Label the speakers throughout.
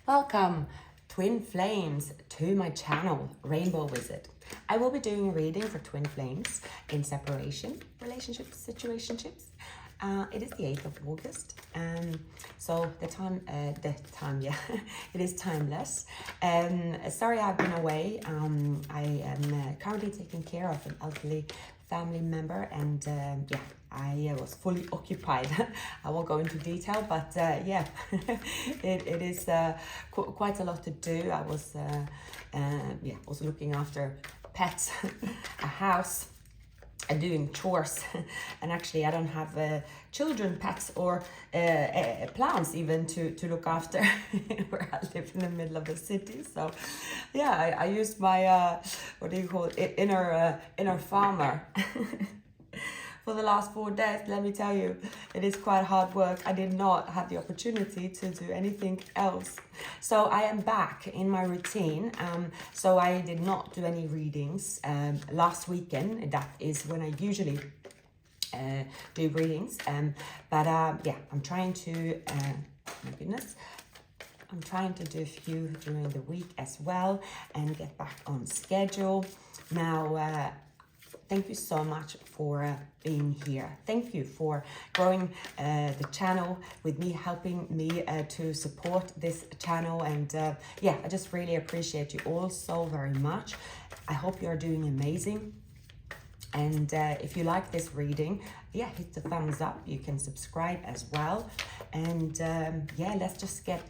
Speaker 1: Welcome, twin flames, to my channel, Rainbow Wizard. I will be doing a reading for twin flames in separation, relationships, situationships. It is the 8th of August, so the time, yeah, it is timeless. Sorry I've been away. I am currently taking care of an elderly family member, and yeah, I was fully occupied. I won't go into detail, but yeah, it is quite a lot to do. I was yeah, also looking after pets, a house, and doing chores. And actually I don't have children, pets, or plants even to look after where I live in the middle of the city. So yeah, I used my what do you call it, inner farmer for the last 4 days. Let me tell you, it is quite hard work. I did not have the opportunity to do anything else. So I am back in my routine. So I did not do any readings last weekend. That is when I usually do readings. But yeah, I'm trying to, my goodness, I'm trying to do a few during the week as well and get back on schedule. Now, thank you so much for being here. Thank you for growing the channel with me, helping me to support this channel. And yeah, I just really appreciate you all so very much. I hope you're doing amazing. And if you like this reading, yeah, hit the thumbs up. You can subscribe as well. And yeah, let's just get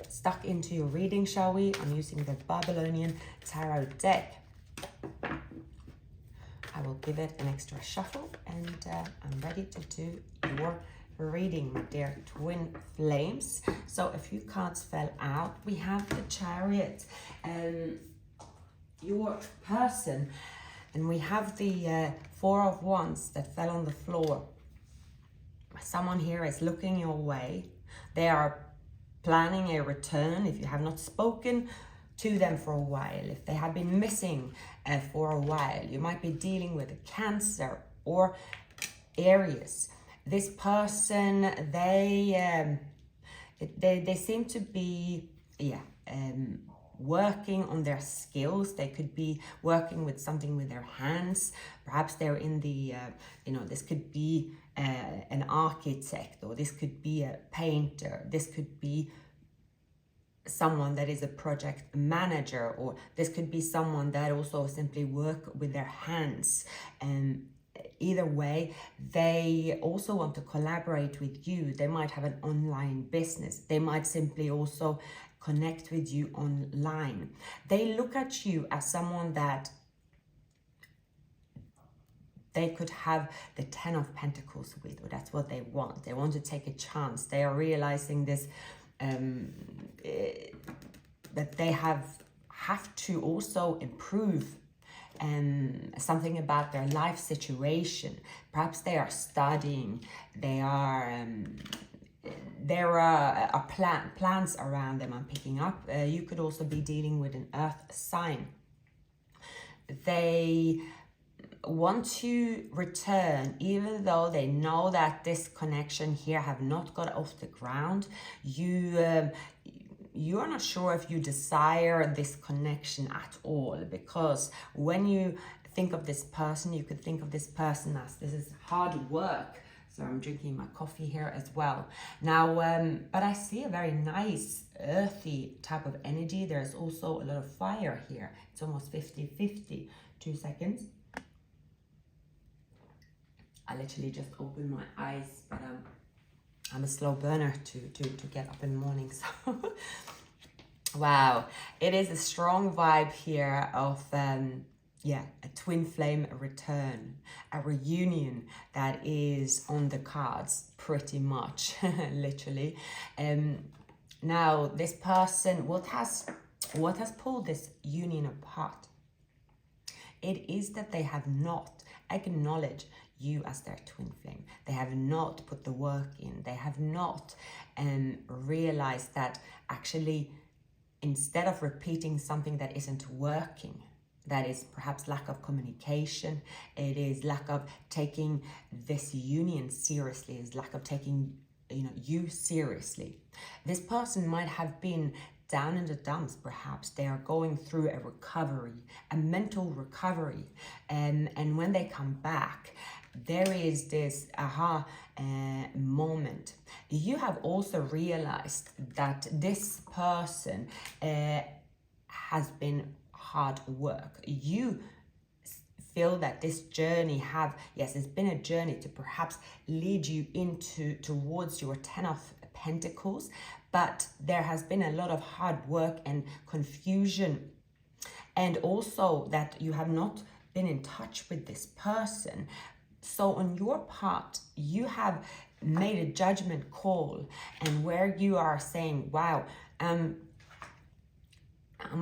Speaker 1: stuck into your reading, shall we? I'm using the Babylonian Tarot deck. I will give it an extra shuffle, and I'm ready to do your reading, my dear twin flames. So a few cards fell out. We have the Chariot, your person, and we have the Four of Wands that fell on the floor. Someone here is looking your way. They are planning a return. If you have not spoken to them for a while, if they have been missing for a while, you might be dealing with a Cancer or Aries. This person, they seem to be, yeah, working on their skills. They could be working with something with their hands. Perhaps they're in the, you know, this could be an architect, or this could be a painter. This could be someone that is a project manager, or this could be someone that also simply work with their hands. And either way, they also want to collaborate with you. They might have an online business. They might simply also connect with you online. They look at you as someone that they could have the 10 of Pentacles with, or that's what they want. They want to take a chance. They are realizing this, that they have to also improve something about their life situation. Perhaps they are studying. There are plans around them I'm picking up. You could also be dealing with an earth sign. They want to return, even though they know that this connection here have not got off the ground. You are not sure if you desire this connection at all, because when you think of this person, you could think of this person as this is hard work. So I'm drinking my coffee here as well. Now, but I see a very nice earthy type of energy. There's also a lot of fire here. It's almost 50-50. 2 seconds. I literally just opened my eyes, but I'm a slow burner to get up in the morning. So wow, it is a strong vibe here of yeah, a twin flame return, a reunion that is on the cards pretty much, literally. Now this person, what has pulled this union apart? It is that they have not acknowledged you as their twin flame. They have not put the work in. They have not realized that actually, instead of repeating something that isn't working, that is perhaps lack of communication, it is lack of taking this union seriously, is lack of taking, you know, you seriously. This person might have been down in the dumps. Perhaps they are going through a recovery, a mental recovery, and when they come back, there is this aha moment. You have also realized that this person has been hard work. You feel that this journey it's been a journey to perhaps lead you towards your 10 of Pentacles, but there has been a lot of hard work and confusion, and also that you have not been in touch with this person. So on your part, you have made a judgment call, and where you are saying, wow, I'm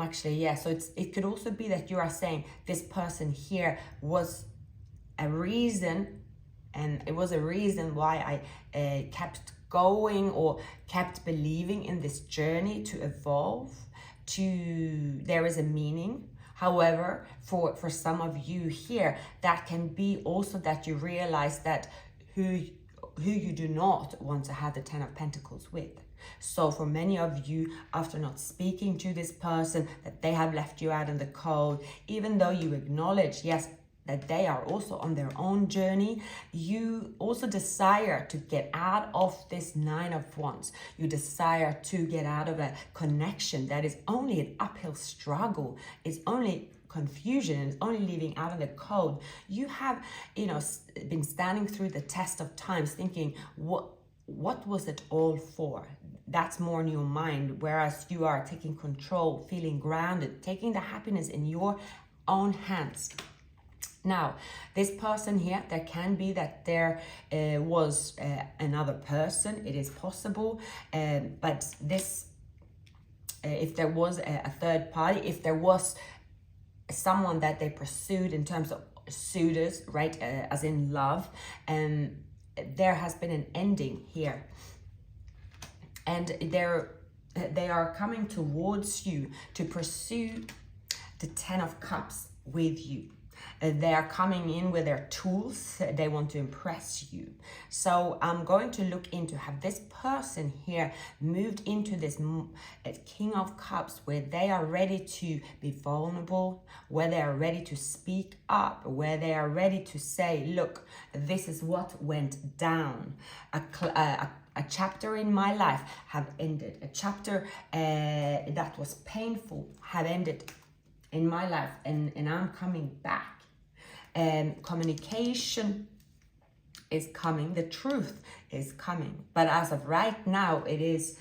Speaker 1: actually, so it could also be that you are saying this person here was a reason, and it was a reason why I kept going or kept believing in this journey to evolve, there is a meaning. However, for some of you here, that can be also that you realize that who you do not want to have the 10 of Pentacles with. So for many of you, after not speaking to this person, that they have left you out in the cold, even though you acknowledge, yes, that they are also on their own journey, you also desire to get out of this 9 of Wands. You desire to get out of a connection that is only an uphill struggle. It's only confusion, and it's only leaving out in the cold. You have, been standing through the test of times thinking, what was it all for? That's more in your mind, whereas you are taking control, feeling grounded, taking the happiness in your own hands. Now, this person here, there can be that there was another person. It is possible, but this, if there was a third party, if there was someone that they pursued in terms of suitors, right, as in love, there has been an ending here, and they are coming towards you to pursue the 10 of Cups with you. They are coming in with their tools. They want to impress you. So I'm going to look into, have this person here moved into this King of Cups, where they are ready to be vulnerable, where they are ready to speak up, where they are ready to say, look, this is what went down. A chapter in my life have ended. A chapter that was painful have ended in my life, and I'm coming back. Communication is coming, the truth is coming, but as of right now, it is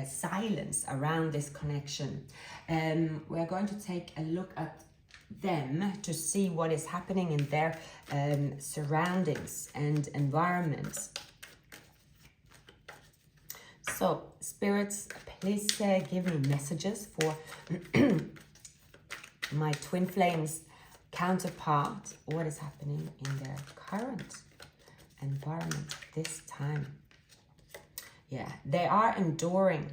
Speaker 1: silence around this connection. We're going to take a look at them to see what is happening in their surroundings and environments. So, spirits, please give me messages for my twin flames counterpart. What is happening in their current environment this time? Yeah, they are enduring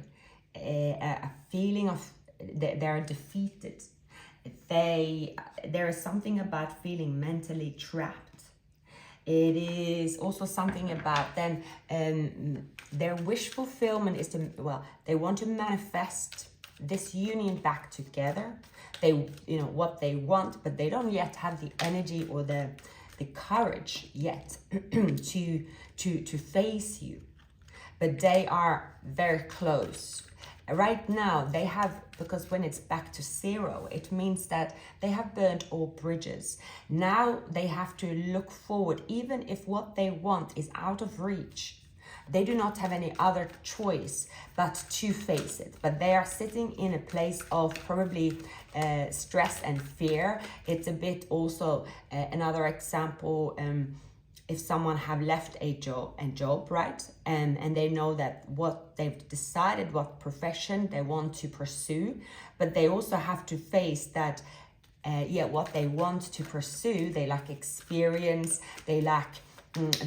Speaker 1: a feeling of they are defeated. There is something about feeling mentally trapped. It is also something about them, their wish fulfillment is they want to manifest this union back together. They, what they want, but they don't yet have the energy or the courage yet to face you. But they are very close. Right now, they have, because when it's back to zero, it means that they have burnt all bridges. Now they have to look forward, even if what they want is out of reach. They do not have any other choice but to face it. But they are sitting in a place of probably stress and fear. It's a bit also another example, if someone have left a job, right? And they know that what they've decided, what profession they want to pursue, but they also have to face that, what they want to pursue, they lack experience, they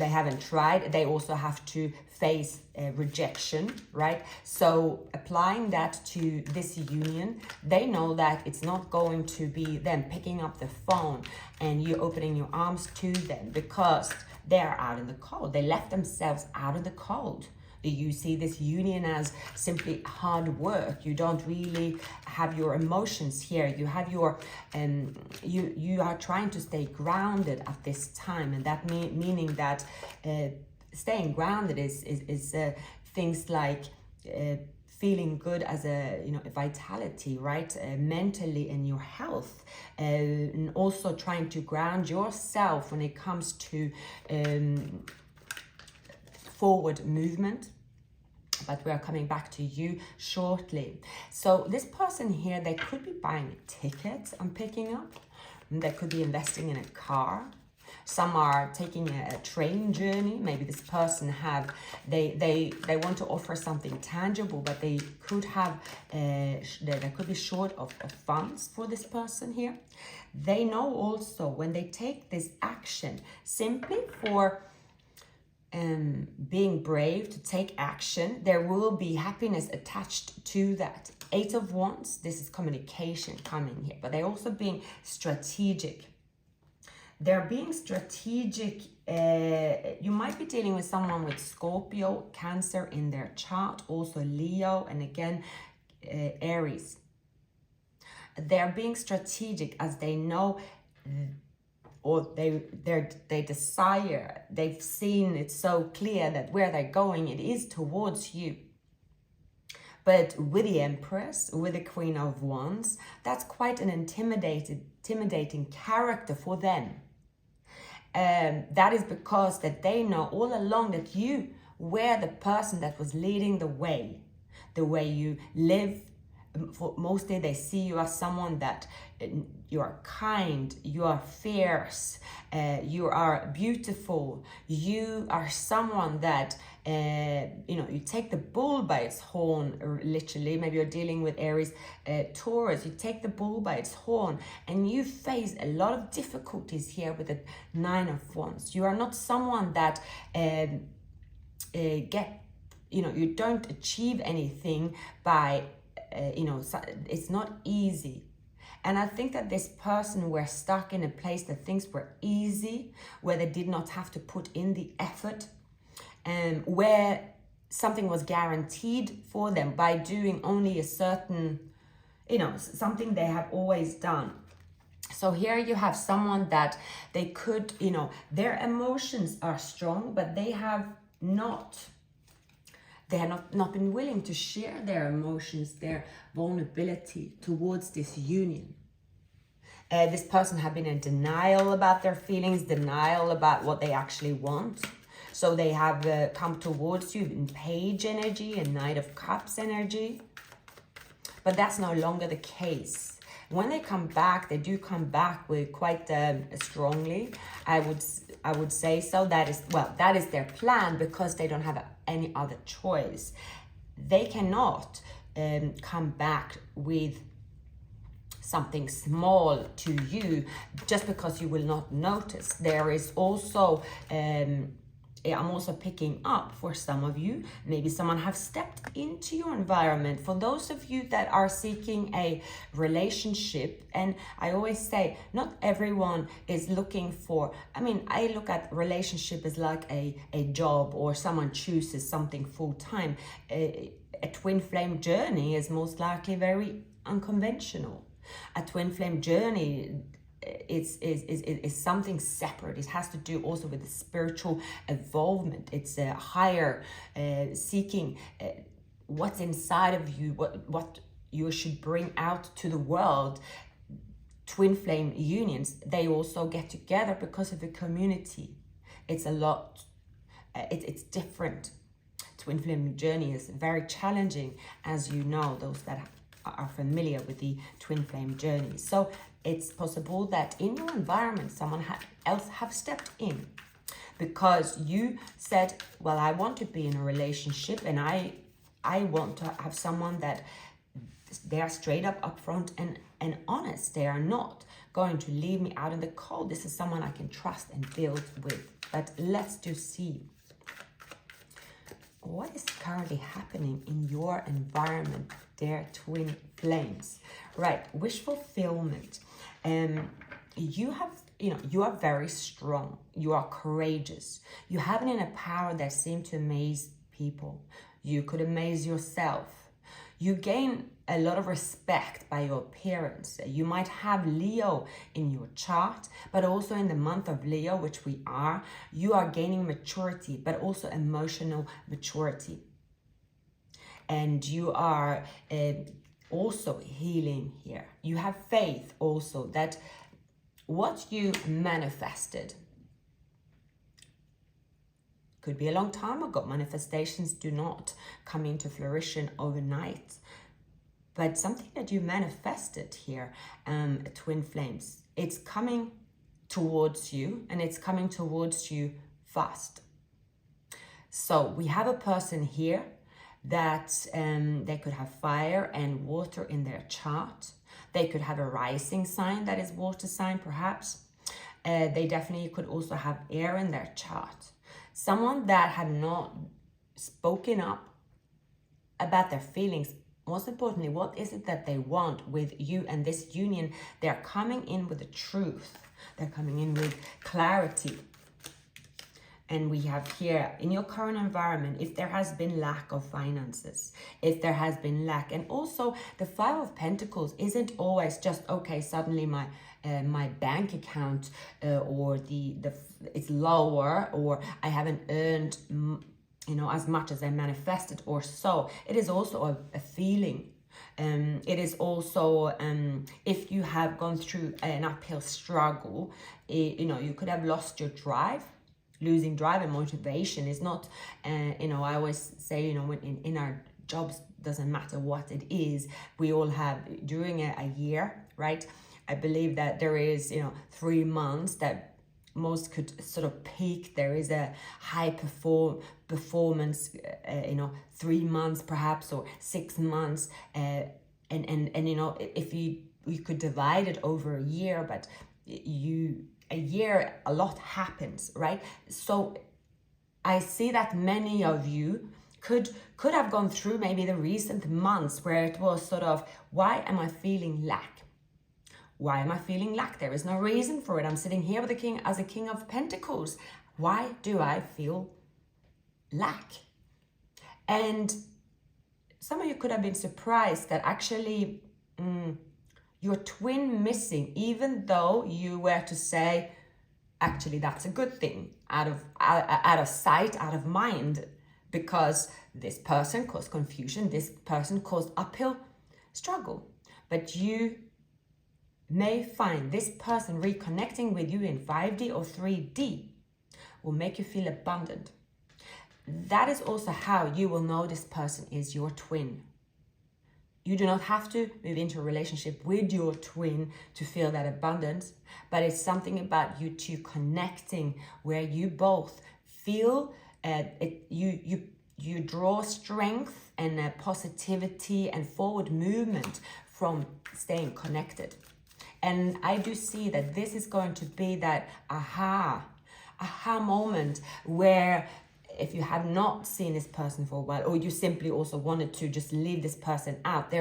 Speaker 1: haven't tried. They also have to face rejection, right? So applying that to this union, they know that it's not going to be them picking up the phone and you opening your arms to them, because they're out in the cold. They left themselves out in the cold. You see this union as simply hard work. You don't really have your emotions here. You have your, you are trying to stay grounded at this time, and that meaning that staying grounded is things like feeling good as a, you know, a vitality, right? Mentally in your health, and also trying to ground yourself when it comes to forward movement. But we are coming back to you shortly. So this person here, they could be buying a ticket I'm picking up. They could be investing in a car. Some are taking a train journey. Maybe this person have, they want to offer something tangible, but they could have, they could be short of funds for this person here. They know also when they take this action simply for being brave to take action, there will be happiness attached to that. 8 of Wands, this is communication coming here, but they're also being strategic. They're being strategic. You might be dealing with someone with Scorpio, Cancer in their chart, also Leo, and again, Aries. They're being strategic as they know, or they desire, they've seen it so clear that where they're going, it is towards you. But with the Empress, with the Queen of Wands, that's quite an intimidating character for them. That is because that they know all along that you were the person that was leading the way you live. For mostly they see you as someone that you are kind, you are fierce, you are beautiful, you are someone that you know, you take the bull by its horn, literally. Maybe you're dealing with Aries, Taurus. You take the bull by its horn, and you face a lot of difficulties here with the 9 of Wands. You are not someone that you know, you don't achieve anything by you know, it's not easy. And I think that this person were stuck in a place that things were easy, where they did not have to put in the effort, and where something was guaranteed for them by doing only a certain, you know, something they have always done. So here you have someone that they could, you know, their emotions are strong, but they have not been willing to share their emotions, their vulnerability towards this union. This person have been in denial about their feelings, denial about what they actually want. So they have come towards you in Page energy and Knight of Cups energy. But that's no longer the case. When they come back, they do come back with quite strongly. I would say so. That is their plan, because they don't have any other choice. They cannot come back with something small to you just because you will not notice. There is also I'm also picking up for some of you, maybe someone have stepped into your environment. For those of you that are seeking a relationship, and I always say, not everyone is looking for, I mean, I look at relationship as like a job, or someone chooses something full-time. A twin flame journey is most likely very unconventional. A twin flame journey is something separate. It has to do also with the spiritual involvement. It's a higher seeking what's inside of you, what you should bring out to the world. Twin flame unions, they also get together because of the community. It's a lot, it's different. Twin flame journey is very challenging, as you know, those that are familiar with the twin flame journey. So it's possible that in your environment, someone else have stepped in because you said, well, I want to be in a relationship, and I want to have someone that they are straight up, upfront, and honest. They are not going to leave me out in the cold. This is someone I can trust and build with. But let's just see. What is currently happening in your environment, dear twin flames? Right, wish fulfillment. You are very strong. You are courageous. You have an inner power that seems to amaze people. You could amaze yourself. You gain a lot of respect by your appearance. You might have Leo in your chart, but also in the month of Leo, which we are, you are gaining maturity, but also emotional maturity. And you are also healing here. You have faith also that what you manifested could be a long time ago. Manifestations do not come into fruition overnight. But something that you manifested here, twin flames, it's coming towards you, and it's coming towards you fast. So we have a person here that they could have fire and water in their chart. They could have a rising sign that is water sign, perhaps. They definitely could also have air in their chart. Someone that had not spoken up about their feelings. Most importantly, what is it that they want with you and this union? They're coming in with the truth. They're coming in with clarity. And we have here, in your current environment, if there has been lack of finances, if there has been lack, and also the Five of Pentacles isn't always just, okay, suddenly my bank account or it's lower, or I haven't earned as much as I manifested or so. It is also a feeling. It is also if you have gone through an uphill struggle, you could have lost your drive. Losing drive and motivation is not, I always say, when in our jobs, doesn't matter what it is, we all have during a year, right? I believe that there is, 3 months that most could sort of peak. There is a high performance, 3 months perhaps, or 6 months. And if you could divide it over a year, but a year, a lot happens, right? So I see that many of you could have gone through maybe the recent months where it was sort of, why am I feeling lack? Why am I feeling lack? There is no reason for it. I'm sitting here with the king as a King of Pentacles. Why do I feel lack? And some of you could have been surprised that actually your twin missing, even though you were to say, actually, that's a good thing, out of sight, out of mind, because this person caused confusion, this person caused uphill struggle. But you may find this person reconnecting with you in 5D or 3D will make you feel abundant. That is also how you will know this person is your twin. You do not have to move into a relationship with your twin to feel that abundance, but it's something about you two connecting where you both feel you draw strength and positivity and forward movement from staying connected. And I do see that this is going to be that aha moment where, if you have not seen this person for a while, or you simply also wanted to just leave this person out,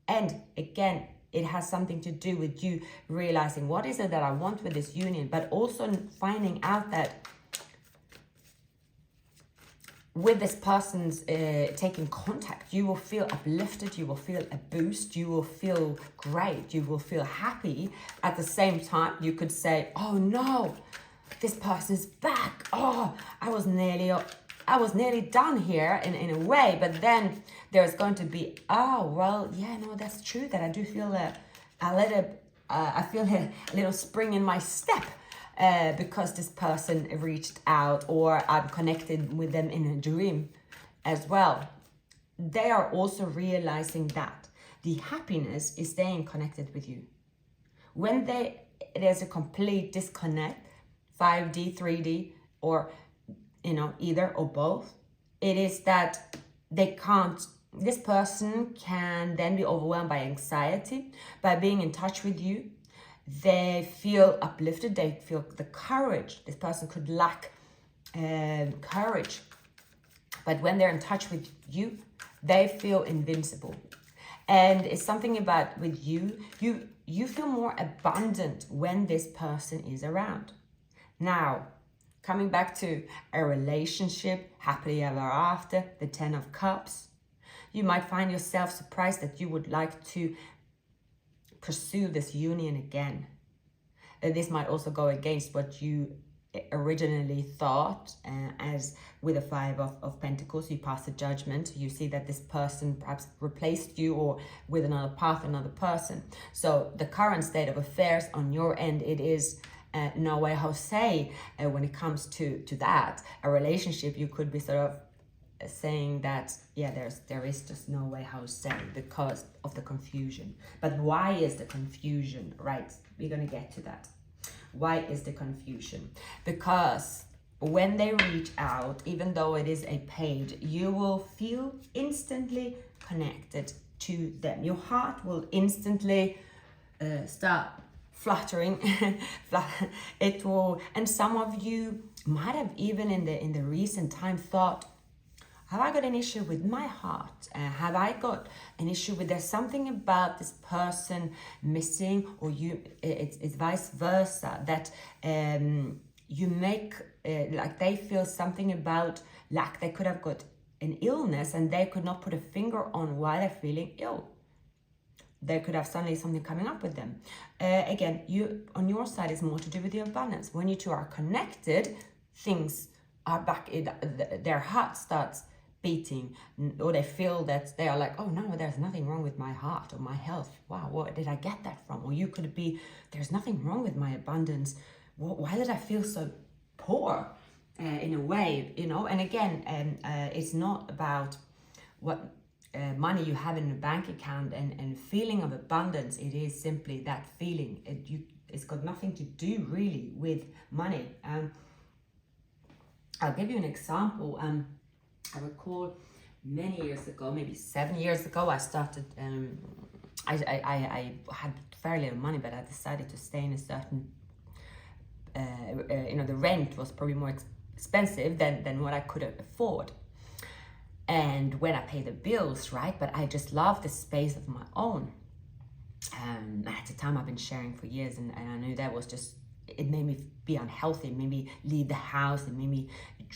Speaker 1: and again, it has something to do with you realizing what is it that I want with this union, but also finding out that with this person's taking contact, you will feel uplifted, you will feel a boost, you will feel great, you will feel happy. At the same time, you could say, oh no, this person's back. Oh, I was nearly done here in a way, but then there's going to be, oh, well, yeah, no, that's true that I do feel I feel a little spring in my step because this person reached out, or I'm connected with them in a dream as well. They are also realizing that the happiness is staying connected with you. When there's a complete disconnect, 5D, 3D, or either or both, it is that this person can then be overwhelmed by anxiety. By being in touch with you, they feel uplifted, they feel the courage. This person could lack courage, but when they're in touch with you, they feel invincible. And it's something about with you feel more abundant when this person is around. Now, Coming back to a relationship, happily ever after, the 10 of Cups. You might find yourself surprised that you would like to pursue this union again. This might also go against what you originally thought, as with the 5 of Pentacles, you pass a judgment. You see that this person perhaps replaced you, or with another path, another person. So the current state of affairs on your end, it is no way Jose, when it comes to that, a relationship, you could be sort of saying that, yeah, there is just no way Jose, because of the confusion. But why is the confusion, right? We're going to get to that. Why is the confusion? Because when they reach out, even though it is a page, you will feel instantly connected to them. Your heart will instantly start fluttering. It will, and some of you might have even in the recent time thought, have I got an issue with my heart? Have I got an issue with, there's something about this person missing, or you? It's vice versa, that you make like they feel something about, like they could have got an illness and they could not put a finger on why they're feeling ill. They could have suddenly something coming up with them. Again, you on your side is more to do with the abundance. When you two are connected, things are back. Their heart starts beating, or they feel that they are like, oh no, there's nothing wrong with my heart or my health. Wow, where did I get that from? Or you could be, there's nothing wrong with my abundance. Why did I feel so poor? In a way, you know. And again, it's not about what money you have in a bank account and feeling of abundance. It is simply that feeling. It's got nothing to do really with money. I'll give you an example. I recall many years ago, maybe 7 years ago, I started, I had fairly little money, but I decided to stay in a certain, the rent was probably more expensive than what I could afford. And when I pay the bills, right? But I just love the space of my own. At the time I've been sharing for years, and I knew that was just, it made me be unhealthy. It made me leave the house. It made me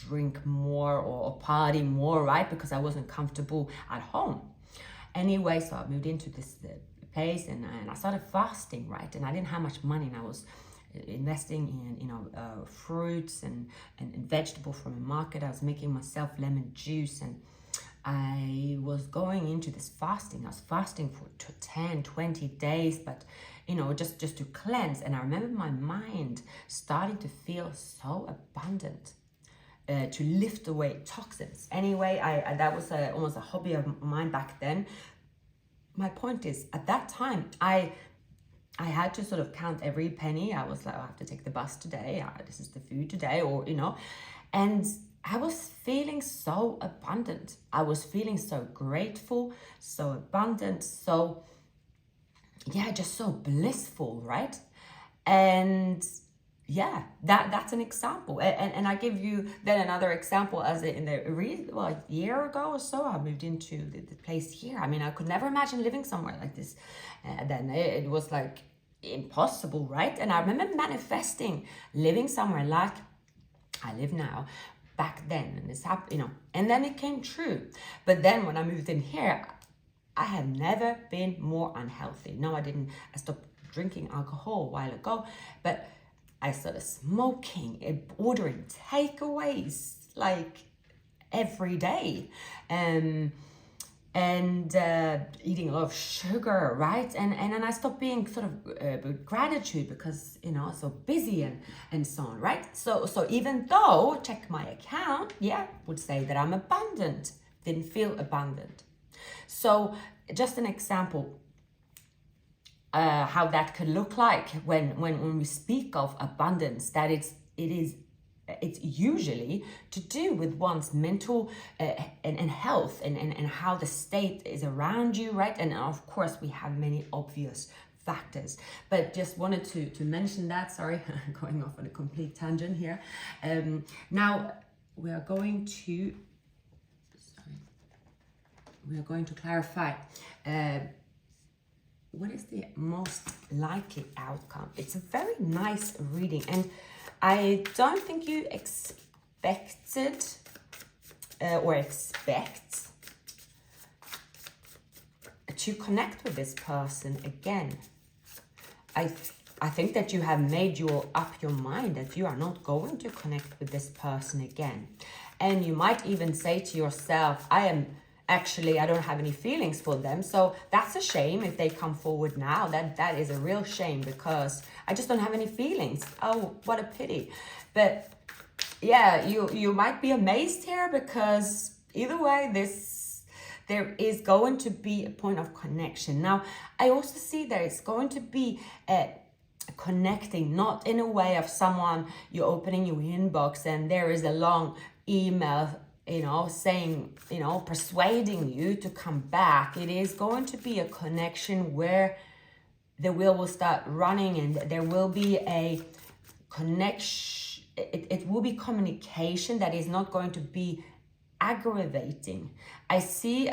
Speaker 1: drink more or party more, right? Because I wasn't comfortable at home. Anyway, so I moved into this place, and I started fasting, right? And I didn't have much money, and I was investing in fruits and vegetables from the market. I was making myself lemon juice, and I was going into this fasting. I was fasting for 10, 20 days, but just to cleanse. And I remember my mind starting to feel so abundant, to lift away toxins. Anyway, that was almost a hobby of mine back then. My point is, at that time, I had to sort of count every penny. I was like, I have to take the bus today. This is the food today, and I was feeling so abundant. I was feeling so grateful, so abundant, so, yeah, just so blissful, right? And yeah, that's an example. And I give you then another example, as a year ago or so, I moved into the place here. I mean, I could never imagine living somewhere like this. Then it was like impossible, right? And I remember manifesting living somewhere like I live now back then, and this happened, and then it came true. But then when I moved in here, I have never been more unhealthy. No, I didn't. I stopped drinking alcohol a while ago, but I started smoking, ordering takeaways like every day, and eating a lot of sugar, right? And then I stopped being sort of gratitude, because so busy and so on, right? So even though check my account, would say that I'm abundant, didn't feel abundant. So just an example how that could look like when we speak of abundance, that it's usually to do with one's mental and health and how the state is around you, right? And of course we have many obvious factors, but just wanted to mention that. Sorry, going off on a complete tangent here. Now we are going to clarify what is the most likely outcome. It's a very nice reading, and I don't think you expected or expect to connect with this person again. I think that you have made up your mind that you are not going to connect with this person again. And you might even say to yourself, I don't have any feelings for them. So that's a shame if they come forward now. That is a real shame, because I just don't have any feelings. Oh, what a pity. But yeah, you might be amazed here, because either way, there is going to be a point of connection. Now, I also see there is going to be connecting, not in a way of someone, you're opening your inbox and there is a long email, saying, persuading you to come back. It is going to be a connection where the wheel will start running, and there will be a connection. It will be communication that is not going to be aggravating. I see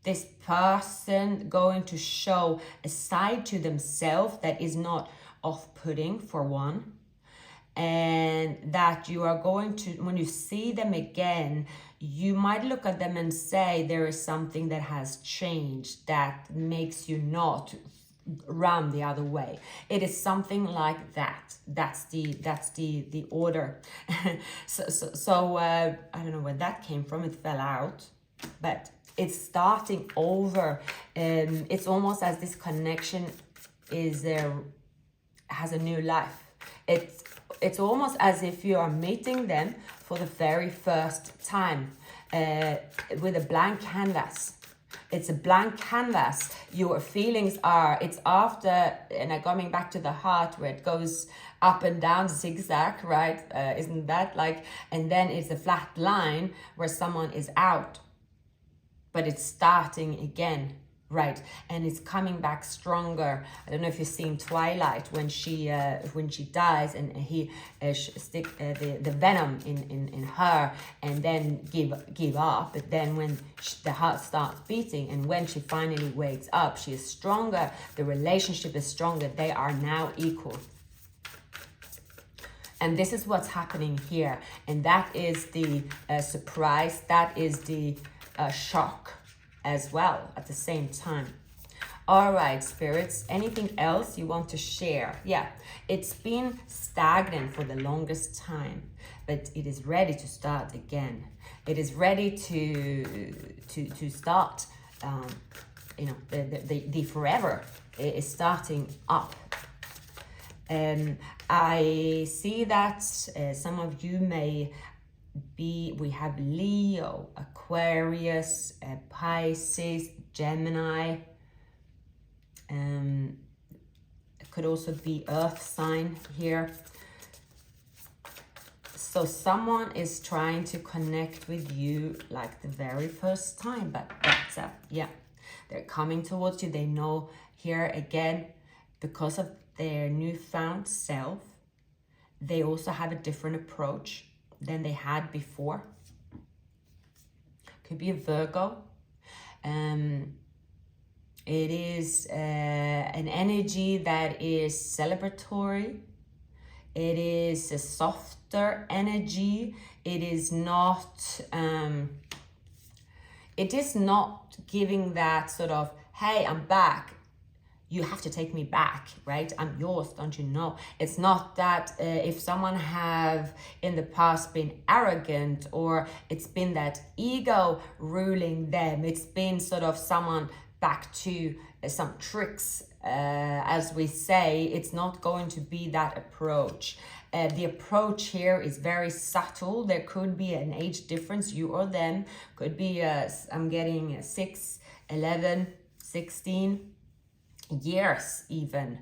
Speaker 1: this person going to show a side to themselves that is not off-putting, for one, and that you are going to, when you see them again, you might look at them and say there is something that has changed that makes you not run the other way. It is something like that. That's the order. so I don't know where that came from. It fell out, but it's starting over. It's almost as this connection has a new life. It's almost as if you are meeting them for the very first time, with a blank canvas. It's a blank canvas. Your feelings it's after, and I'm coming back to the heart where it goes up and down, zigzag, right? Isn't that like, and then it's a flat line where someone is out, but it's starting again, right? And it's coming back stronger. I don't know if you've seen Twilight, when she dies and he stick the venom in her and then give up. But then when the heart starts beating, and when she finally wakes up, she is stronger. The relationship is stronger. They are now equal. And this is what's happening here. And that is the surprise. That is the shock as well at the same time. All right, spirits, anything else you want to share? Yeah, it's been stagnant for the longest time, but it is ready to start again. It is ready to start. The forever is starting up. I see that some of you may we have Leo, Aquarius, Pisces, Gemini. It could also be Earth sign here. So someone is trying to connect with you like the very first time, but that's they're coming towards you. They know here again, because of their newfound self, they also have a different approach than they had before. Could be a Virgo. It is an energy that is celebratory. It is a softer energy. It is not giving that sort of, hey, I'm back, you have to take me back, right? I'm yours, don't you know? It's not that if someone have in the past been arrogant, or it's been that ego ruling them. It's been sort of someone back to some tricks, as we say. It's not going to be that approach. The approach here is very subtle. There could be an age difference, you or them. Could be, I'm getting 6, 11, 16 years even,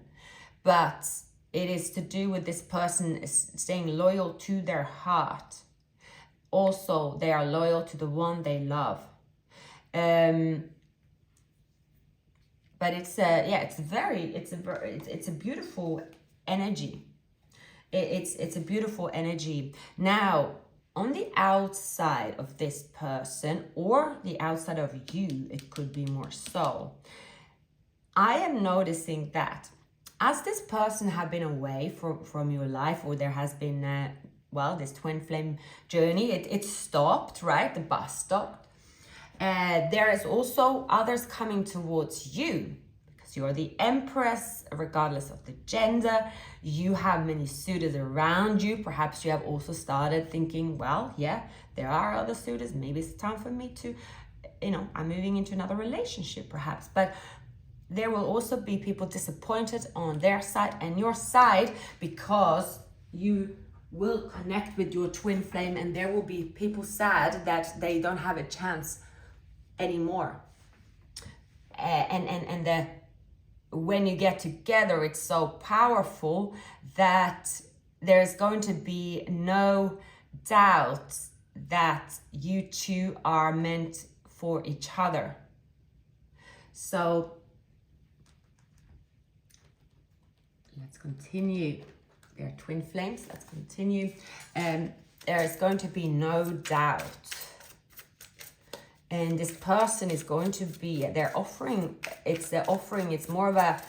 Speaker 1: but it is to do with this person staying loyal to their heart. Also, they are loyal to the one they love. But it's a beautiful energy. It's a beautiful energy. Now, on the outside of this person, or the outside of you, it could be more so, I am noticing that As this person have been away from your life, or there has been, this twin flame journey, it stopped, right? The bus stopped. There is also others coming towards you, because you're the Empress, regardless of the gender. You have many suitors around you. Perhaps you have also started thinking, well, yeah, there are other suitors. Maybe it's time for me to, I'm moving into another relationship, perhaps. But there will also be people disappointed on their side and your side, because you will connect with your twin flame, and there will be people sad that they don't have a chance anymore. And when you get together, it's so powerful that there's going to be no doubt that you two are meant for each other. So let's continue. There are twin flames. Let's continue. There is going to be no doubt. And this person is going to be, it's more of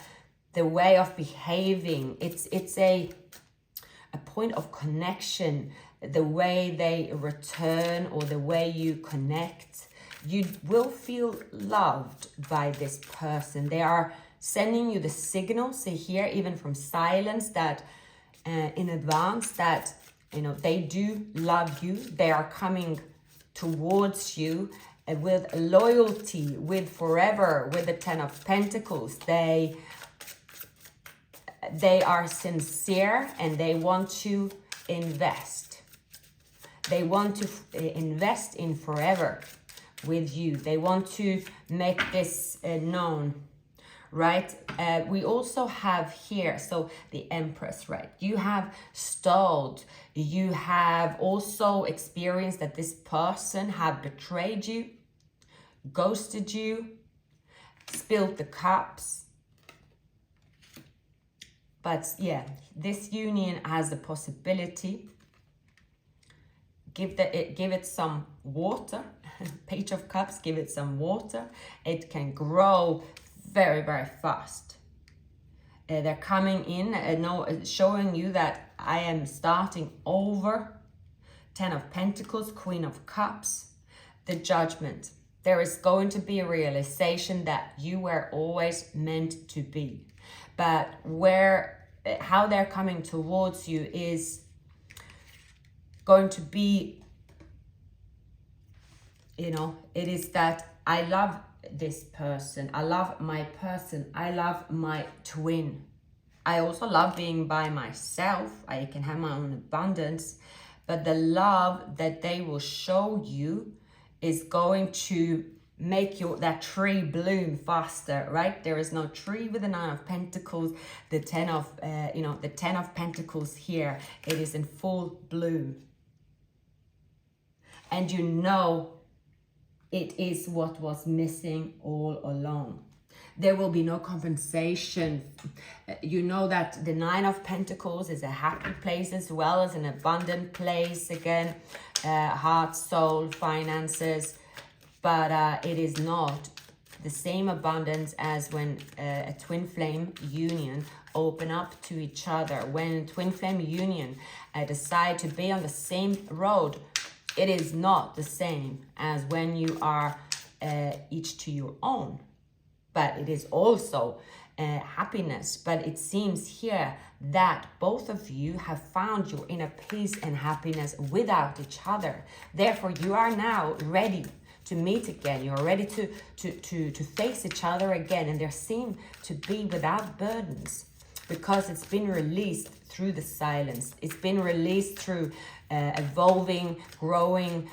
Speaker 1: the way of behaving. It's a point of connection, the way they return or the way you connect. You will feel loved by this person. They are sending you the signals here, even from silence, that in advance, that they do love you. They are coming towards you with loyalty, with forever, with the Ten of Pentacles. They are sincere, and they want to invest. They want to invest in forever with you. They want to make this known, right? We also have here, so the Empress, right? You have stalled. You have also experienced that this person have betrayed you, ghosted you, spilled the cups. But yeah, this union has the possibility. Give it some water. Page of Cups, give it some water. It can grow very, very fast. They're coming in, showing you that I am starting over. Ten of Pentacles, Queen of Cups, the Judgment. There is going to be a realization that you were always meant to be. But how they're coming towards you is going to be, it is that I love this person. I love my person. I love my twin. I also love being by myself. I can have my own abundance. But the love that they will show you is going to make that tree bloom faster, right? There is no tree with the Nine of Pentacles. The Ten of Pentacles here, it is in full bloom. And it is what was missing all along. There will be no compensation. You know that the Nine of Pentacles is a happy place as well as an abundant place. Again, heart, soul, finances. But it is not the same abundance as when a twin flame union open up to each other. When twin flame union decide to be on the same road, it is not the same as when you are each to your own. But it is also happiness. But it seems here that both of you have found your inner peace and happiness without each other. Therefore, you are now ready to meet again. You're ready to face each other again. And there seem to be without burdens, because it's been released through the silence. It's been released through evolving, growing.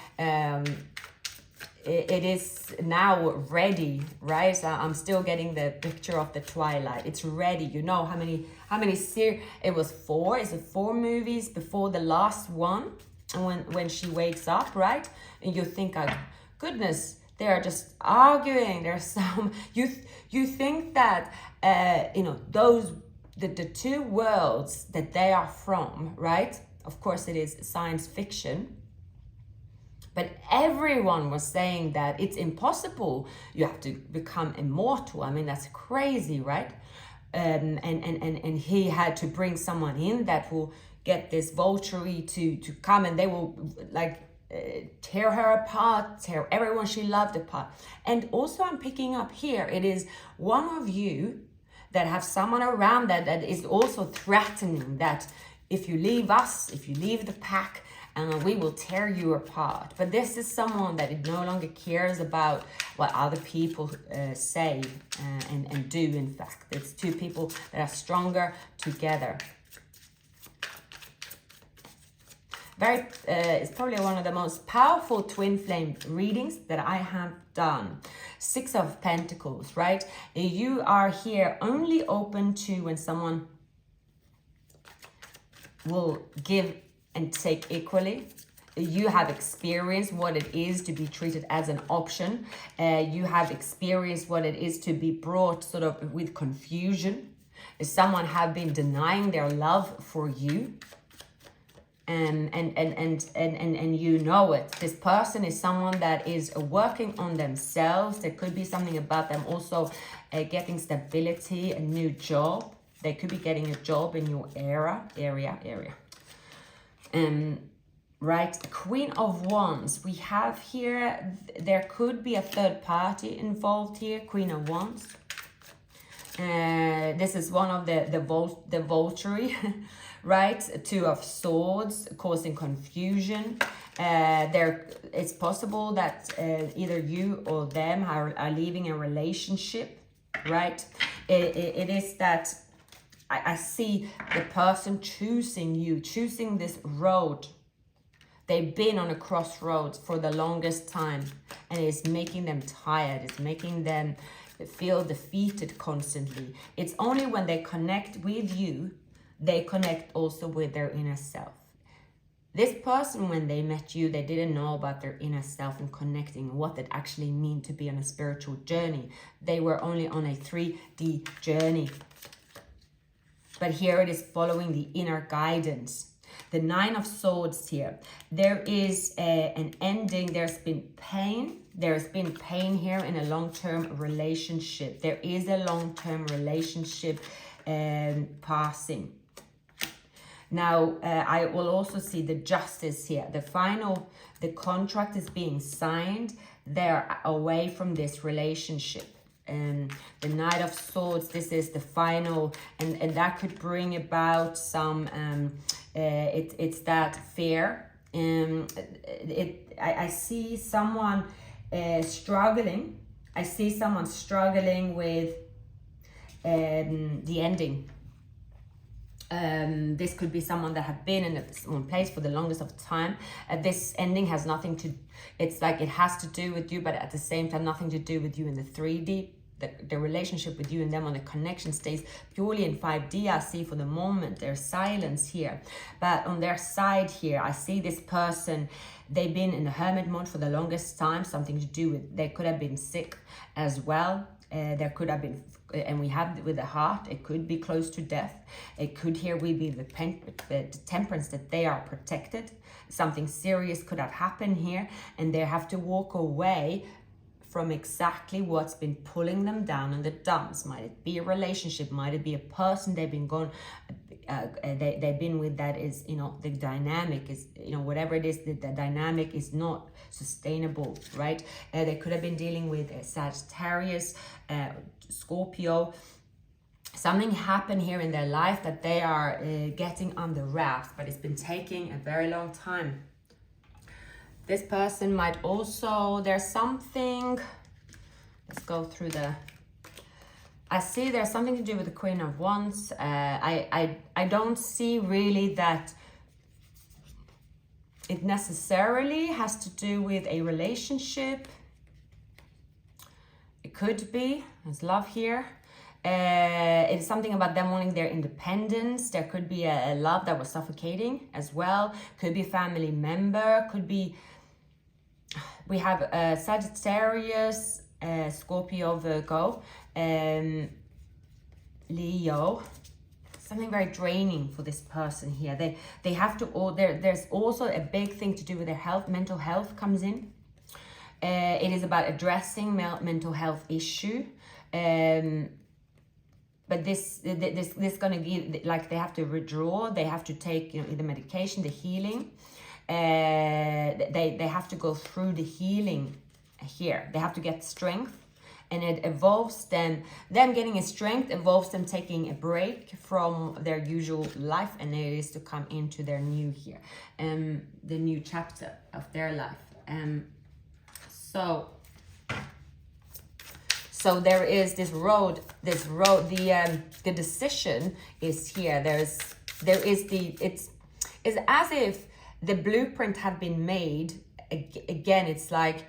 Speaker 1: It is now ready, right? So I'm still getting the picture of the twilight. It's ready. You know how many series? It was 4. Is it 4 movies before the last one? And when she wakes up, right? And you think, oh, goodness, they are just arguing. There's some. You think that the two worlds that they are from, right? Of course, it is science fiction. But everyone was saying that it's impossible. You have to become immortal. I mean, that's crazy, right? and he had to bring someone in that will get this Volturi to come, and they will like tear her apart, tear everyone she loved apart. And also I'm picking up here, it is one of you that have someone around that is also threatening that if you leave us, if you leave the pack, we will tear you apart. But this is someone that it no longer cares about what other people say and do. In fact, it's two people that are stronger together. It's probably one of the most powerful twin flame readings that I have done. 6 of Pentacles, right? You are here only open to when someone will give and take equally. You have experienced what it is to be treated as an option. You have experienced what it is to be brought sort of with confusion. Someone have been denying their love for you. And you know it. This person is someone that is working on themselves. There could be something about them also getting stability, a new job. They could be getting a job in your area. Right, Queen of Wands. We have here, there could be a third party involved here. Queen of Wands. This is one of the Volturi. Right, 2 of Swords, causing confusion. It's possible that either you or them are leaving a relationship, right? It is that I see the person choosing you, choosing this road. They've been on a crossroads for the longest time, and it's making them tired. It's making them feel defeated constantly. It's only when they connect with you, they connect also with their inner self. This person, when they met you, they didn't know about their inner self and connecting, what it actually means to be on a spiritual journey. They were only on a 3D journey. But here it is following the inner guidance. The 9 of Swords here. There is an ending. There's been pain. There's been pain here in a long-term relationship. There is a long-term relationship passing. Now, I will also see the Justice here. The contract is being signed. They're away from this relationship. The Knight of Swords, this is the final, and that could bring about some, it's that fear. I see someone struggling. I see someone struggling with the ending. This could be someone that have been in one place for the longest of time. This ending has nothing to, it's like it has to do with you, but at the same time nothing to do with you in the 3D. The relationship with you and them on the connection stays purely in 5D. I see for the moment there's silence here, but on their side here I see this person, they've been in the hermit mode for the longest time. Something to do with, they could have been sick as well. There could have been, and we have with the heart, it could be close to death. It could here we be the temperance, that they are protected. Something serious could have happened here, and they have to walk away from exactly what's been pulling them down in the dumps. Might it be a relationship? Might it be a person they've been gone? They've been with that is, you know, the dynamic is, you know, whatever it is, the dynamic is not sustainable, right? They could have been dealing with Sagittarius, Scorpio. Something happened here in their life that they are getting under wraps, but it's been taking a very long time. This person might also, there's something, let's go through the, I see there's something to do with the Queen of Wands. I don't see really that it necessarily has to do with a relationship. It could be, there's love here. It's something about them wanting their independence. There could be a love that was suffocating as well. Could be a family member. Could be, we have Sagittarius, Scorpio, Virgo, Leo. Something very draining for this person here. They have to, there's also a big thing to do with their health. Mental health comes in. It is about addressing mental health issue. but this gonna be like they have to withdraw, they have to take, you know, the medication, the healing. They have to go through the healing here. They have to get strength, and it involves them getting a strength involves them taking a break from their usual life, and it is to come into their new here, the new chapter of their life. So there is this road, the decision is here. It's as if the blueprint had been made. Again, it's like,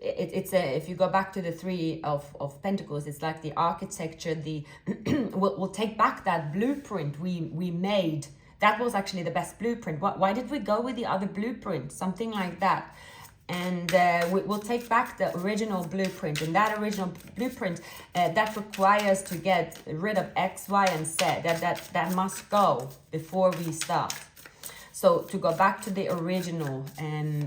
Speaker 1: if you go back to the Three of Pentacles, it's like the architecture, we'll take back that blueprint we made. That was actually the best blueprint. Why did we go with the other blueprint? Something like that. And we'll take back the original blueprint, and that original blueprint that requires to get rid of X, Y, and Z. That must go before we start. So to go back to the original,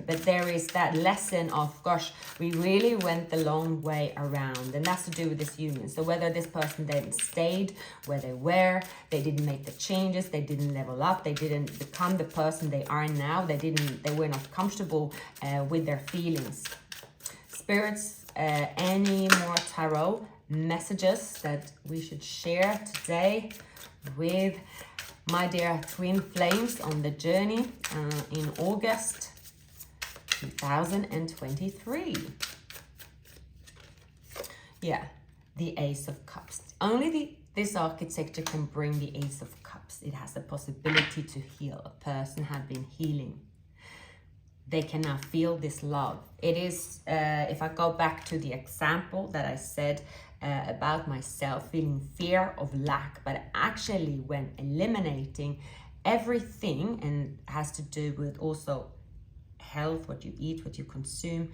Speaker 1: but there is that lesson of, gosh, we really went the long way around, and that's to do with this union. So whether this person then stayed where they were, they didn't make the changes, they didn't level up, they didn't become the person they are now, they were not comfortable with their feelings. Spirits, any more tarot messages that we should share today with my dear twin flames on the journey in August 2023. Yeah, the Ace of Cups. Only this architecture can bring the Ace of Cups. It has the possibility to heal. A person had been healing. They can now feel this love. It is, if I go back to the example that I said about myself, feeling fear of lack, but actually when eliminating everything, and has to do with also health, what you eat, what you consume,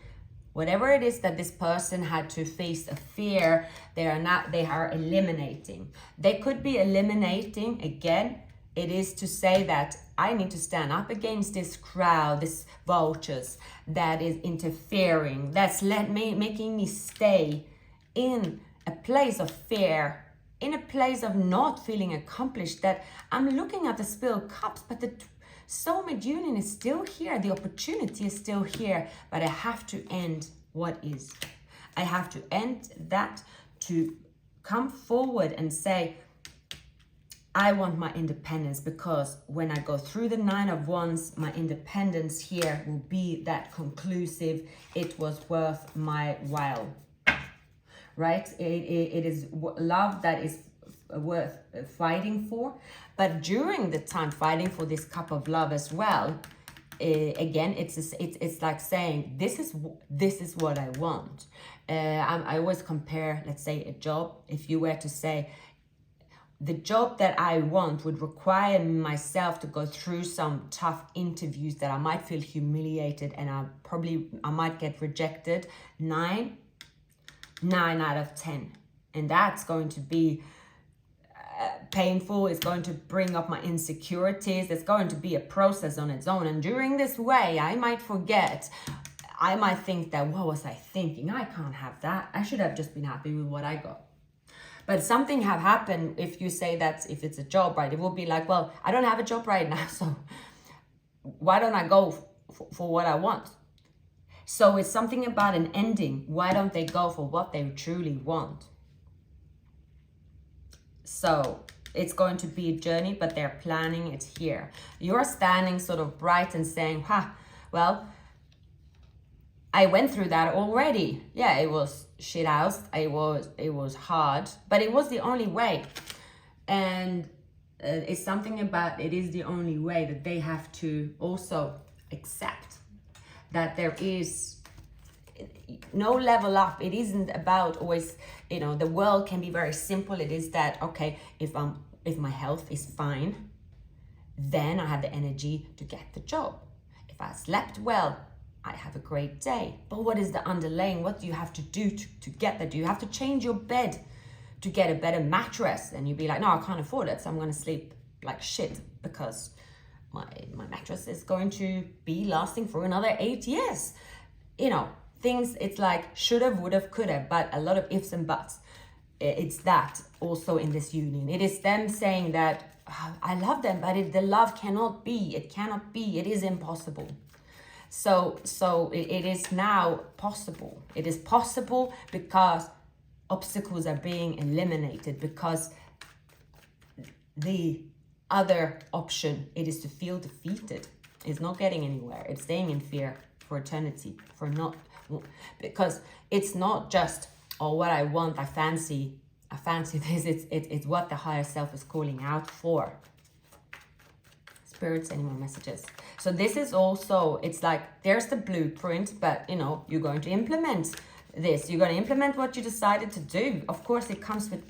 Speaker 1: whatever it is that this person had to face a fear, they are eliminating. They could be eliminating, again, it is to say that I need to stand up against this crowd, this vultures that is interfering, that's making me stay in a place of fear, in a place of not feeling accomplished, that I'm looking at the spilled cups, but the soulmate union is still here, the opportunity is still here, but I have to end what is. I have to end that, to come forward and say, I want my independence, because when I go through the Nine of Wands, my independence here will be that conclusive, it was worth my while. Right? It is love that is worth fighting for. But during the time fighting for this cup of love as well, again, it's like saying, this is what I want. I always compare, let's say, a job. If you were to say, the job that I want would require myself to go through some tough interviews that I might feel humiliated, and I might get rejected 9 out of 10, and that's going to be painful. It's going to bring up my insecurities. It's going to be a process on its own, and during this way I might forget, I might think that, what was I thinking? I can't have that. I should have just been happy with what I got. But something have happened. If you say that, if it's a job, right, it will be like, well, I don't have a job right now, so why don't I go for what I want? So it's something about an ending. Why don't they go for what they truly want? So it's going to be a journey, but they're planning it here. You're standing sort of bright and saying, well, I went through that already. Yeah, it was shit house. It was hard, but it was the only way. And it's something about, it is the only way, that they have to also accept that there is no level up. It isn't about always, the world can be very simple. It is that, okay, if my health is fine, then I have the energy to get the job. If I slept well, I have a great day. But what is the underlying? What do you have to do to get there? Do you have to change your bed to get a better mattress? And you'd be like, no, I can't afford it, so I'm going to sleep like shit, because my mattress is going to be lasting for another 8 years. Things, it's like shoulda, woulda, coulda, but a lot of ifs and buts. it's that also in this union. It is them saying that, "Oh, I love them, but the love cannot be. It cannot be. It is impossible." So it is now possible. It is possible because obstacles are being eliminated, because the other option, it is to feel defeated, is not getting anywhere. It's staying in fear for eternity, because it's not just, oh, what I want, I fancy this. It's what the higher self is calling out for. Spirits, any more messages? So this is also, it's like there's the blueprint, but you're going to implement this. You're going to implement what you decided to do. Of course, it comes with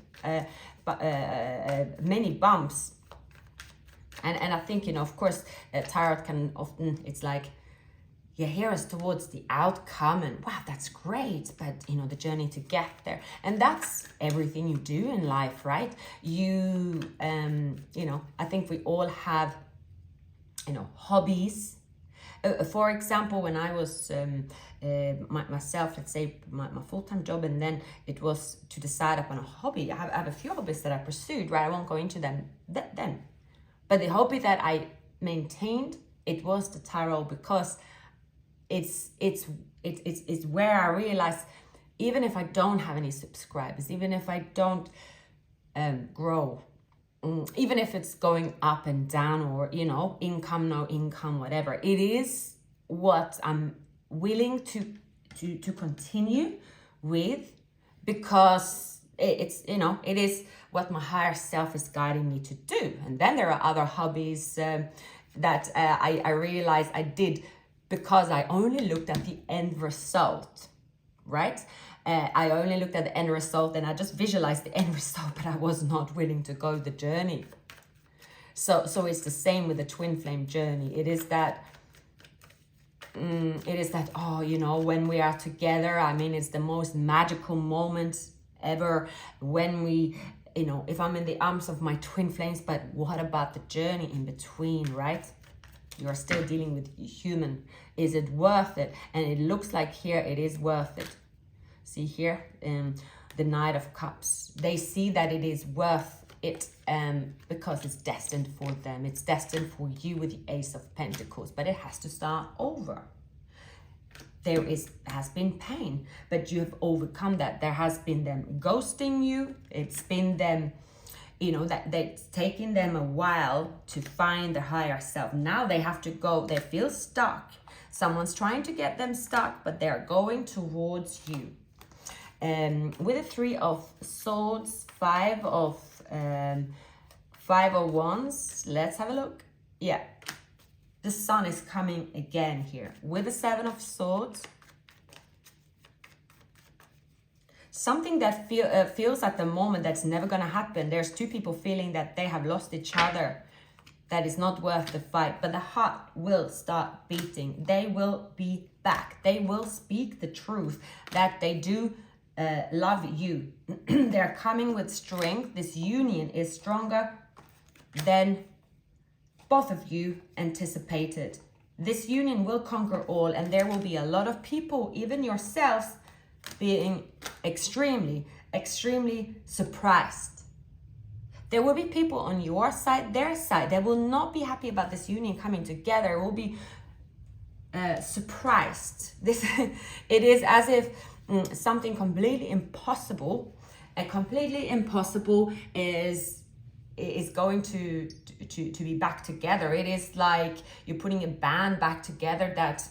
Speaker 1: many bumps, and I think of course tarot can often, it's like here is towards the outcome, and wow, that's great, but the journey to get there. And that's everything you do in life, right? You I think we all have hobbies. For example, when I was myself, let's say my full-time job, and then it was to decide upon a hobby. I have a few hobbies that I pursued, right? I won't go into them then. But the hobby that I maintained, it was the tarot, because it's where I realized, even if I don't have any subscribers, even if I don't grow, even if it's going up and down, or income, no income, whatever, it is what I'm willing to continue with, because it's it is what my higher self is guiding me to do. And then there are other hobbies that I realized I did because I only looked at the end result, right? I only looked at the end result, and I just visualized the end result, but I was not willing to go the journey. So it's the same with the twin flame journey. It is that, when we are together, I mean, it's the most magical moment ever when we, if I'm in the arms of my twin flames, but what about the journey in between, right? You are still dealing with human. Is it worth it? And it looks like here it is worth it. See here, the Knight of Cups. They see that it is worth it because it's destined for them. It's destined for you with the Ace of Pentacles, but it has to start over. There has been pain, but you have overcome that. There has been them ghosting you. It's been them, that it's taken them a while to find their higher self. Now they have to go. They feel stuck. Someone's trying to get them stuck, but they're going towards you. With the Three of Swords, Five of Wands. Let's have a look. Yeah. The Sun is coming again here. With the Seven of Swords. Something that feels at the moment that's never going to happen. There's two people feeling that they have lost each other. That is not worth the fight. But the heart will start beating. They will be back. They will speak the truth that they do love you. They're coming with strength. This union is stronger than both of you anticipated. This union will conquer all, and there will be a lot of people, even yourselves, being extremely, extremely surprised. There will be people on your side, their side, that will not be happy about this union coming together, will be surprised. It is as if something completely impossible is going to be back together. It is like you're putting a band back together that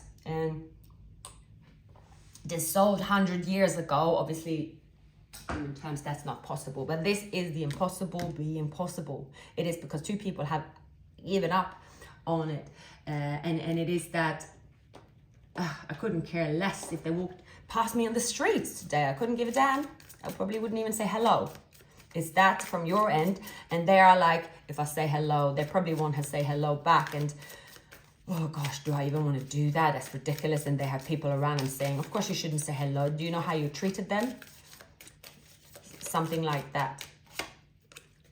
Speaker 1: dissolved 100 years ago. Obviously, in terms that's not possible, but this is the impossible being possible. It is because two people have given up on it, and it is that I couldn't care less if they walked past me on the streets today. I couldn't give a damn. I probably wouldn't even say hello. It's that from your end, and they are like, if I say hello, they probably won't say hello back, and oh gosh, do I even want to do that? That's ridiculous. And they have people around and saying, of course you shouldn't say hello. Do you know how you treated them? Something like that.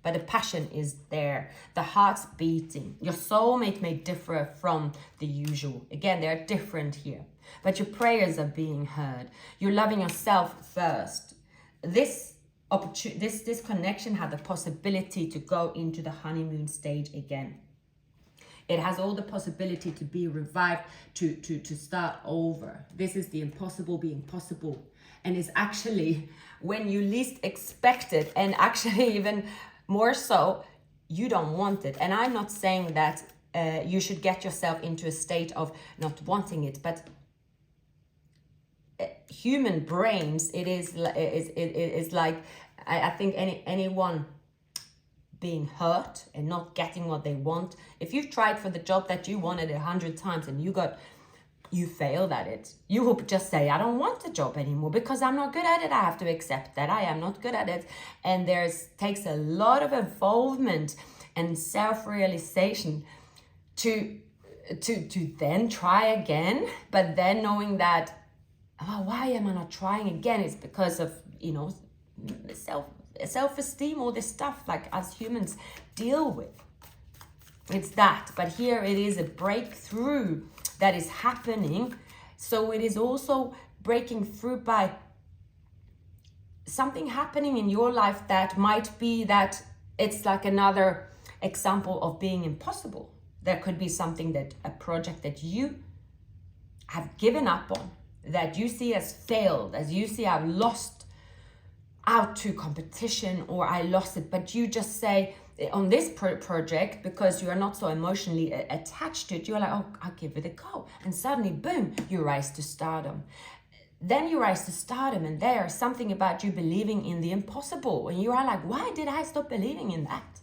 Speaker 1: But the passion is there. The heart's beating. Your soulmate may differ from the usual. Again, they're different here. But your prayers are being heard. You're loving yourself first. This this connection had the possibility to go into the honeymoon stage again. It has all the possibility to be revived, to start over. This is the impossible being possible. And it's actually when you least expect it, and actually even more so, you don't want it. And I'm not saying that you should get yourself into a state of not wanting it, but human brains, it is like, I think anyone being hurt and not getting what they want. If you've tried for the job that you wanted 100 times and you failed at it, you will just say, I don't want the job anymore because I'm not good at it. I have to accept that I am not good at it. And takes a lot of involvement and self-realization to then try again, but then knowing that, oh, why am I not trying again? It's because of, self-esteem, all this stuff like us humans deal with. It's that. But here it is a breakthrough that is happening. So it is also breaking through by something happening in your life that might be that it's like another example of being impossible. There could be something a project that you have given up on, that you see as failed, as you see I've lost out to competition, or I lost it, but you just say on this project, because you are not so emotionally attached to it, you're like, oh, I'll give it a go. And suddenly, boom, you rise to stardom. Then you rise to stardom, and there's something about you believing in the impossible. And you are like, why did I stop believing in that?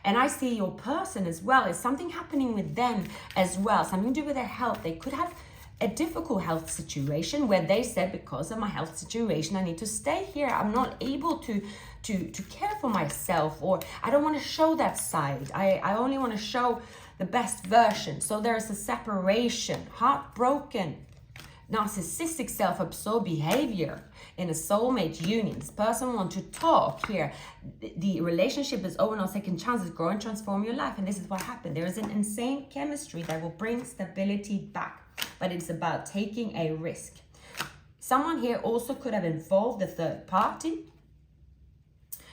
Speaker 1: And I see your person as well. Is something happening with them as well, something to do with their health. They could have a difficult health situation where they said, because of my health situation, I need to stay here. I'm not able to care for myself, or I don't want to show that side. I only want to show the best version. So there's a separation, heartbroken, narcissistic self-absorbed behavior in a soulmate union. This person wants to talk here. The relationship is over, no second chances, grow and transform your life. And this is what happened. There is an insane chemistry that will bring stability back. But it's about taking a risk. Someone here also could have involved the third party,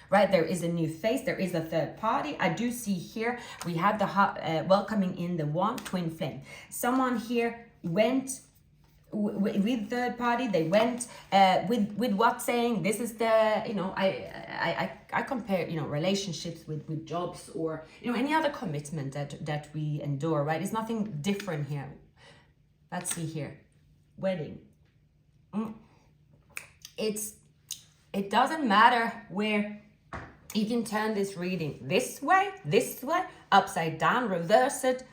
Speaker 1: right? There is a new face. There is a third party. I do see here we have the welcoming in the one twin flame. Someone here went with third party. They went with what, saying this is the, I compare, relationships with jobs, or any other commitment that we endure, right? It's nothing different here. Let's see here. Wedding. It doesn't matter where. You can turn this reading this way, upside down, reverse it.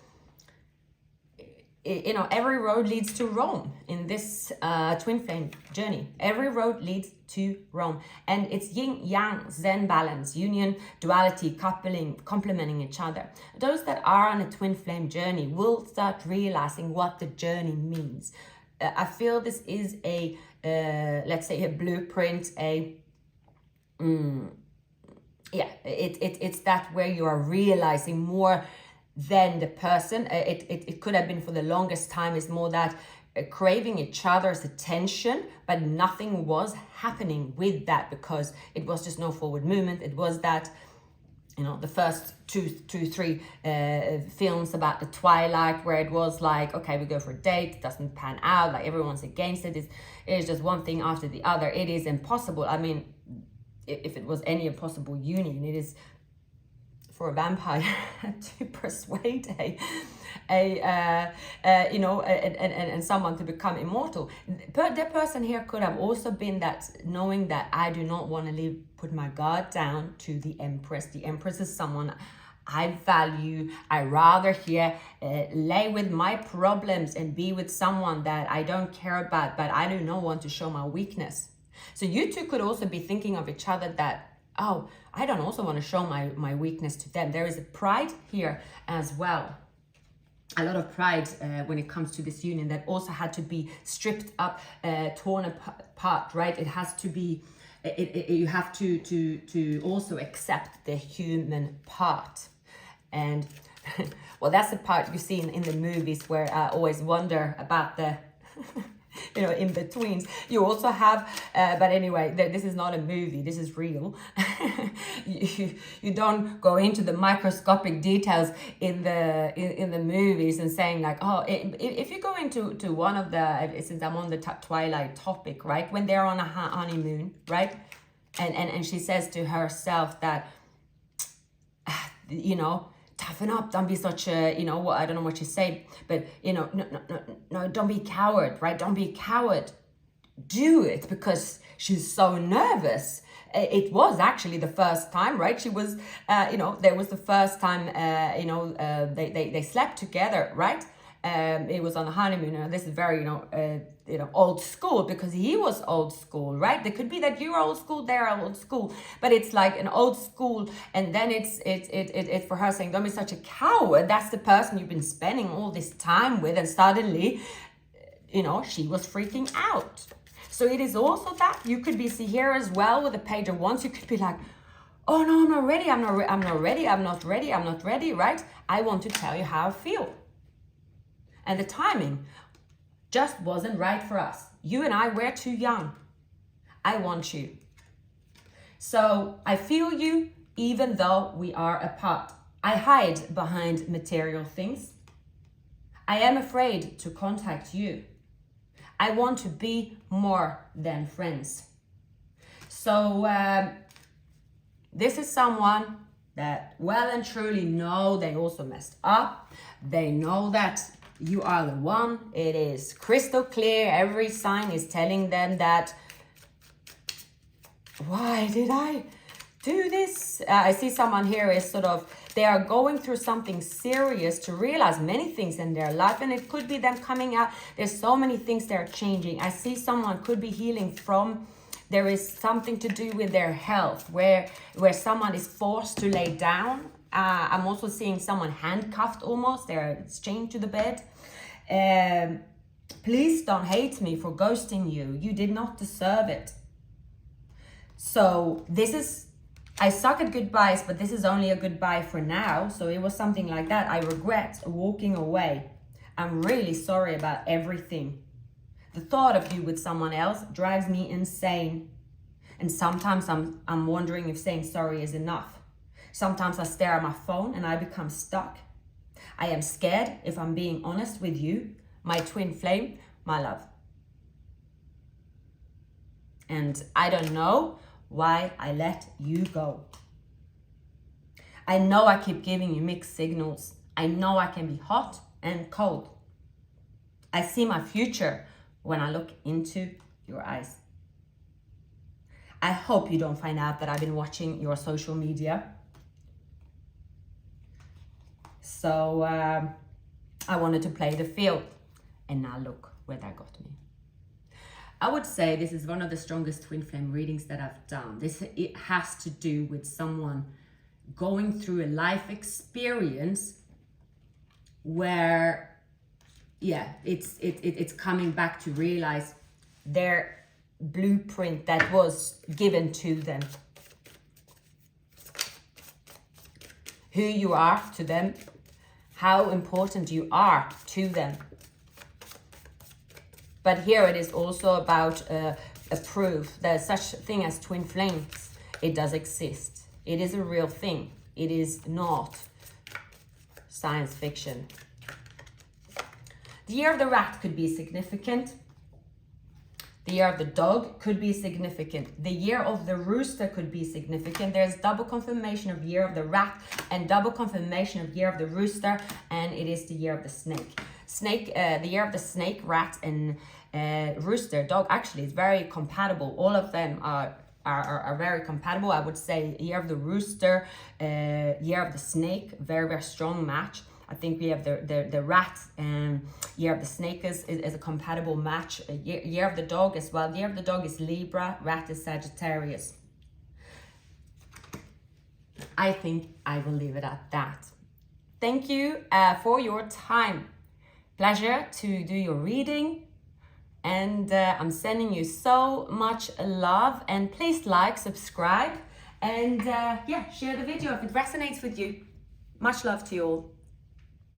Speaker 1: Every road leads to Rome in this twin flame journey. Every road leads to Rome. And it's yin, yang, zen balance, union, duality, coupling, complementing each other. Those that are on a twin flame journey will start realizing what the journey means. I feel this is let's say a blueprint, it's that where you are realizing more than the person. It could have been for the longest time is more that craving each other's attention, but nothing was happening with that because it was just no forward movement. It was that, the first two, three films about the Twilight, where it was like, okay, we go for a date, it doesn't pan out, like everyone's against it. It is just one thing after the other. It is impossible. I mean, if it was any impossible union, it is for a vampire to persuade and someone to become immortal. But the person here could have also been that, knowing that I do not want to put my guard down to the Empress. The Empress is someone I value. I rather here lay with my problems and be with someone that I don't care about, but I do not want to show my weakness. So you two could also be thinking of each other that, oh, I don't also want to show my weakness to them. There is a pride here as well. A lot of pride when it comes to this union that also had to be stripped up, torn apart, right? It has to be, you have to also accept the human part. And well, that's the part you see in the movies where I always wonder about the you know, in betweens. You also have, but anyway, this is not a movie, this is real. you don't go into the microscopic details in the movies and saying like, oh, if you go into one of the, since I'm on the Twilight topic, right, when they're on a honeymoon, right, and she says to herself that, you know, toughen up, don't be such a, you know, I don't know what you say, but, you know, no, don't be coward, right? Don't be a coward. Do it, because she's so nervous. It was actually the first time, right? She was, you know, there was the first time, you know, they slept together, right? It was on the honeymoon. And this is very, you know, old school, because he was old school, right? It could be that you're old school, they're old school, but it's like an old school, and then it's for her saying, don't be such a coward. That's the person you've been spending all this time with, and suddenly, you know, she was freaking out. So it is also that you could be see here as well with the page of wands. You could be like, oh no, I'm not ready, I'm not ready, right? I want to tell you how I feel. And the timing just wasn't right for us. You and I, we're too young. I want you. So I feel you even though we are apart. I hide behind material things. I am afraid to contact you. I want to be more than friends. So this is someone that well and truly know they also messed up. They know that you are the one. It is crystal clear. Every sign is telling them that, why did I do this? I see someone here is sort of, they are going through something serious to realize many things in their life, and it could be them coming out. There's so many things they're changing. I see someone could be healing from, there is something to do with their health, where someone is forced to lay down. I'm also seeing someone handcuffed almost. They're chained to the bed. Please don't hate me for ghosting you. You did not deserve it. So this is, I suck at goodbyes, but this is only a goodbye for now. So it was something like that. I regret walking away. I'm really sorry about everything. The thought of you with someone else drives me insane. And sometimes I'm wondering if saying sorry is enough. Sometimes I stare at my phone and I become stuck. I am scared, if I'm being honest with you, my twin flame, my love. And I don't know why I let you go. I know I keep giving you mixed signals. I know I can be hot and cold. I see my future when I look into your eyes. I hope you don't find out that I've been watching your social media. So I wanted to play the field, and now look where that got me. I would say this is one of the strongest twin flame readings that I've done. It has to do with someone going through a life experience where, yeah, it's coming back to realize their blueprint that was given to them. Who you are to them, how important you are to them. But here it is also about a proof that such thing as twin flames, it does exist. It is a real thing. It is not science fiction. The year of the rat could be significant. The year of the dog could be significant. The year of the rooster could be significant. There's double confirmation of year of the rat and double confirmation of year of the rooster, and it is the year of the snake. The year of the snake, rat, and rooster, dog actually is very compatible. All of them are very compatible. I would say year of the rooster, year of the snake, very, very strong match. I think we have the rat and year of the snake is a compatible match. Year of the dog as well. Year of the dog is Libra, rat is Sagittarius. I think I will leave it at that. Thank you for your time. Pleasure to do your reading. And I'm sending you so much love. And please like, subscribe, and yeah, share the video if it resonates with you. Much love to you all.